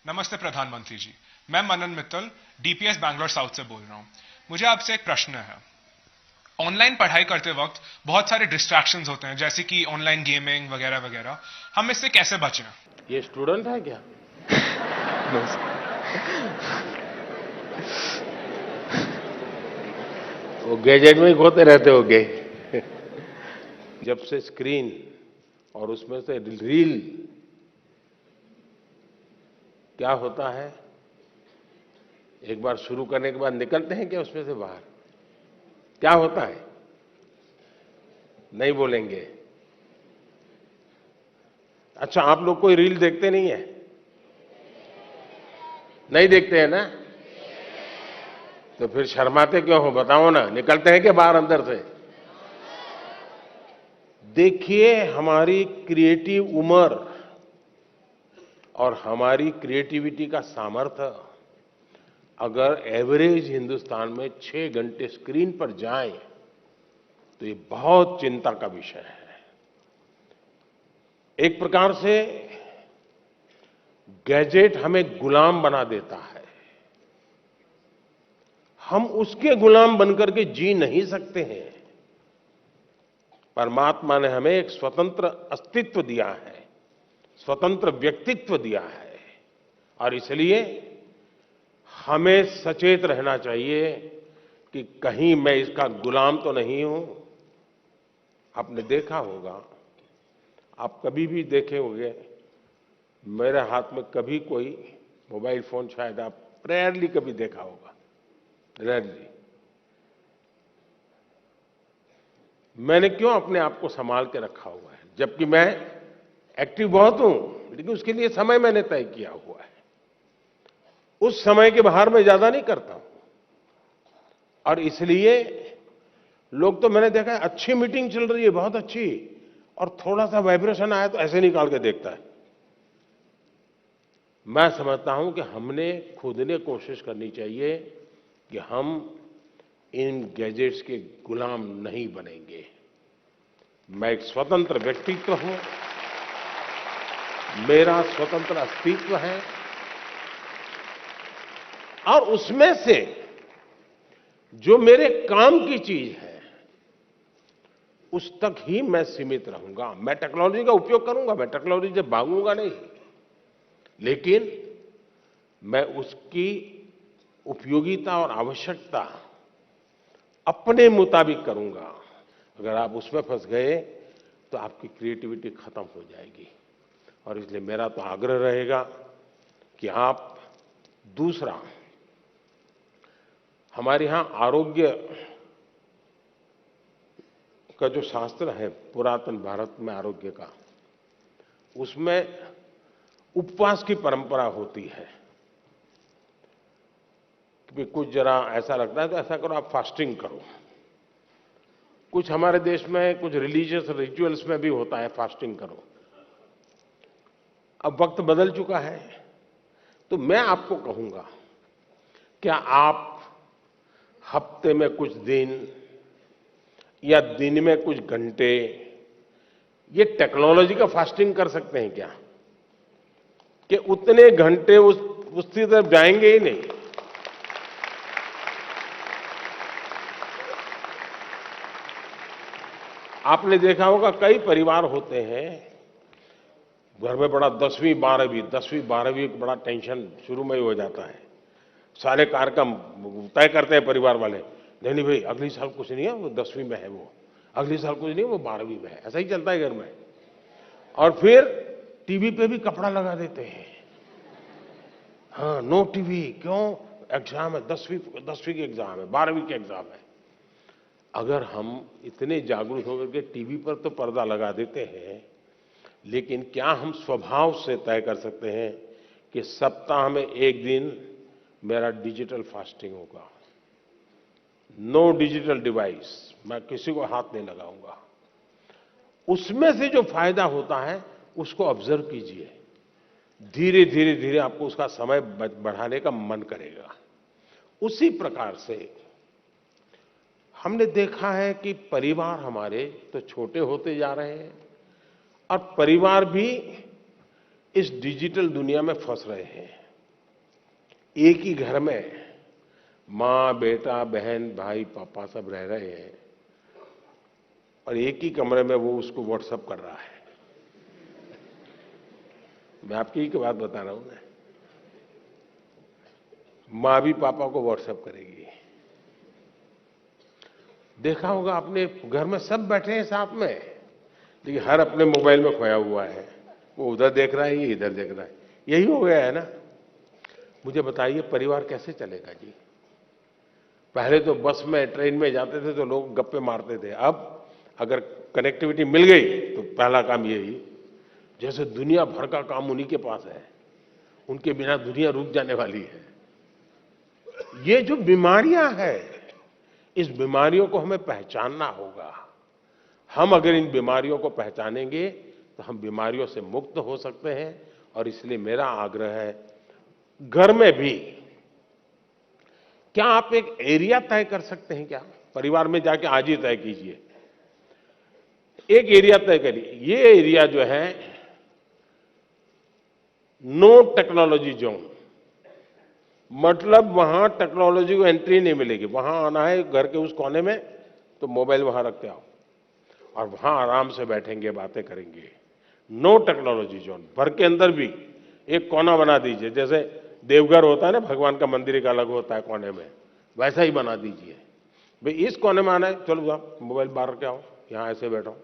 नमस्ते प्रधानमंत्री जी। मैं मनन मित्तल डीपीएस बैंगलोर साउथ से बोल रहा हूं। मुझे आपसे एक प्रश्न है। ऑनलाइन पढ़ाई करते वक्त बहुत सारे डिस्ट्रैक्शंस होते हैं, जैसे कि ऑनलाइन गेमिंग वगैरह वगैरह। हम इससे कैसे बचें? ये स्टूडेंट है क्या? वो गैजेट में ही खोते रहते होगे। जब से स्क्रीन और उसमें से रील, क्या होता है, एक बार शुरू करने के बाद निकलते हैं क्या उसमें से बाहर? क्या होता है? नहीं बोलेंगे। अच्छा, आप लोग कोई रील देखते नहीं है? नहीं देखते हैं ना? तो फिर शर्माते क्यों हो, बताओ ना। निकलते हैं क्या बाहर अंदर से? देखिए, हमारी क्रिएटिव उम्र और हमारी क्रिएटिविटी का सामर्थ्य अगर एवरेज हिंदुस्तान में 6 घंटे स्क्रीन पर जाए तो ये बहुत चिंता का विषय है। एक प्रकार से गैजेट हमें गुलाम बना देता है। हम उसके गुलाम बनकर के जी नहीं सकते हैं। परमात्मा ने हमें एक स्वतंत्र अस्तित्व दिया है, स्वतंत्र व्यक्तित्व दिया है, और इसलिए हमें सचेत रहना चाहिए कि कहीं मैं इसका गुलाम तो नहीं हूं। आपने देखा होगा, आप कभी भी देखे होंगे, मेरे हाथ में कभी कोई मोबाइल फोन शायद आप रेयरली कभी देखा होगा, रेयरली। मैंने क्यों अपने आप को संभाल के रखा हुआ है, जबकि मैं एक्टिव बहुत हूं, लेकिन उसके लिए समय मैंने तय किया हुआ है। उस समय के बाहर मैं ज्यादा नहीं करता हूं। और इसलिए लोग, तो मैंने देखा है, अच्छी मीटिंग चल रही है, बहुत अच्छी, और थोड़ा सा वाइब्रेशन आया तो ऐसे निकाल के देखता है। मैं समझता हूं कि हमने खुद ने कोशिश करनी चाहिए कि हम इन गैजेट्स के गुलाम नहीं बनेंगे। मैं एक स्वतंत्र व्यक्तित्व हूं, मेरा स्वतंत्र अस्तित्व है, और उसमें से जो मेरे काम की चीज है उस तक ही मैं सीमित रहूंगा। मैं टेक्नोलॉजी का उपयोग करूंगा, मैं टेक्नोलॉजी से भागूंगा नहीं, लेकिन मैं उसकी उपयोगिता और आवश्यकता अपने मुताबिक करूंगा। अगर आप उसमें फंस गए तो आपकी क्रिएटिविटी खत्म हो जाएगी। और इसलिए मेरा तो आग्रह रहेगा कि आप, दूसरा, हमारे यहां आरोग्य का जो शास्त्र है, पुरातन भारत में आरोग्य का, उसमें उपवास की परंपरा होती है कि कुछ जरा ऐसा लगता है तो ऐसा करो, आप फास्टिंग करो। कुछ हमारे देश में कुछ रिलीजियस रिचुअल्स में भी होता है फास्टिंग करो। अब वक्त बदल चुका है, तो मैं आपको कहूंगा, क्या आप हफ्ते में कुछ दिन या दिन में कुछ घंटे ये टेक्नोलॉजी का फास्टिंग कर सकते हैं क्या? कि उतने घंटे उसकी तरफ जाएंगे ही नहीं। आपने देखा होगा, कई परिवार होते हैं, घर में बड़ा 10वीं 12वीं बड़ा टेंशन शुरू में ही हो जाता है। सारे कार्यक्रम तय करते हैं परिवार वाले, नहीं भाई अगली साल कुछ नहीं है, वो 10वीं में है, वो अगली साल कुछ नहीं, वो 12वीं में है। ऐसा ही चलता है घर में। और फिर टीवी पे भी कपड़ा लगा देते हैं, हाँ नो टीवी, क्यों? एग्जाम है, 10वीं की एग्जाम है, 12वीं की एग्जाम है। अगर हम इतने जागरूक होकर के टीवी पर तो पर्दा लगा देते हैं, लेकिन क्या हम स्वभाव से तय कर सकते हैं कि सप्ताह में एक दिन मेरा डिजिटल फास्टिंग होगा, नो डिजिटल डिवाइस, मैं किसी को हाथ नहीं लगाऊंगा। उसमें से जो फायदा होता है उसको ऑब्जर्व कीजिए, धीरे धीरे धीरे आपको उसका समय बढ़ाने का मन करेगा। उसी प्रकार से हमने देखा है कि परिवार हमारे तो छोटे होते जा रहे हैं, और परिवार भी इस डिजिटल दुनिया में फंस रहे हैं। एक ही घर में माँ, बेटा, बहन, भाई, पापा सब रह रहे हैं और एक ही कमरे में वो उसको व्हाट्सएप कर रहा है। मैं आपकी ही बात बता रहा हूं ना। माँ भी पापा को व्हाट्सएप करेगी। देखा होगा आपने, घर में सब बैठे हैं साथ में, लेकिन हर अपने मोबाइल में खोया हुआ है। वो उधर देख रहा है, ये इधर देख रहा है। यही हो गया है ना। मुझे बताइए परिवार कैसे चलेगा जी। पहले तो बस में, ट्रेन में जाते थे तो लोग गप्पे मारते थे। अब अगर कनेक्टिविटी मिल गई तो पहला काम यही, जैसे दुनिया भर का काम उन्हीं के पास है, उनके बिना दुनिया रुक जाने वाली है। ये जो बीमारियां हैं, इस बीमारियों को हमें पहचानना होगा। हम अगर इन बीमारियों को पहचानेंगे तो हम बीमारियों से मुक्त हो सकते हैं। और इसलिए मेरा आग्रह है, घर में भी क्या आप एक एरिया तय कर सकते हैं क्या? परिवार में जाके आज ही तय कीजिए, एक एरिया तय करिए। ये एरिया जो है नो टेक्नोलॉजी जोन, मतलब वहां टेक्नोलॉजी को एंट्री नहीं मिलेगी। वहां आना है घर के उस कोने में तो मोबाइल वहां रखते आओ और वहां आराम से बैठेंगे, बातें करेंगे। No technology zone. घर के अंदर भी एक कोना बना दीजिए, जैसे देवघर होता है ना, भगवान का मंदिर एक अलग होता है कोने में, वैसा ही बना दीजिए। भाई इस कोने में आना है, चलो जाओ मोबाइल बाहर रख के आओ, यहां ऐसे बैठो।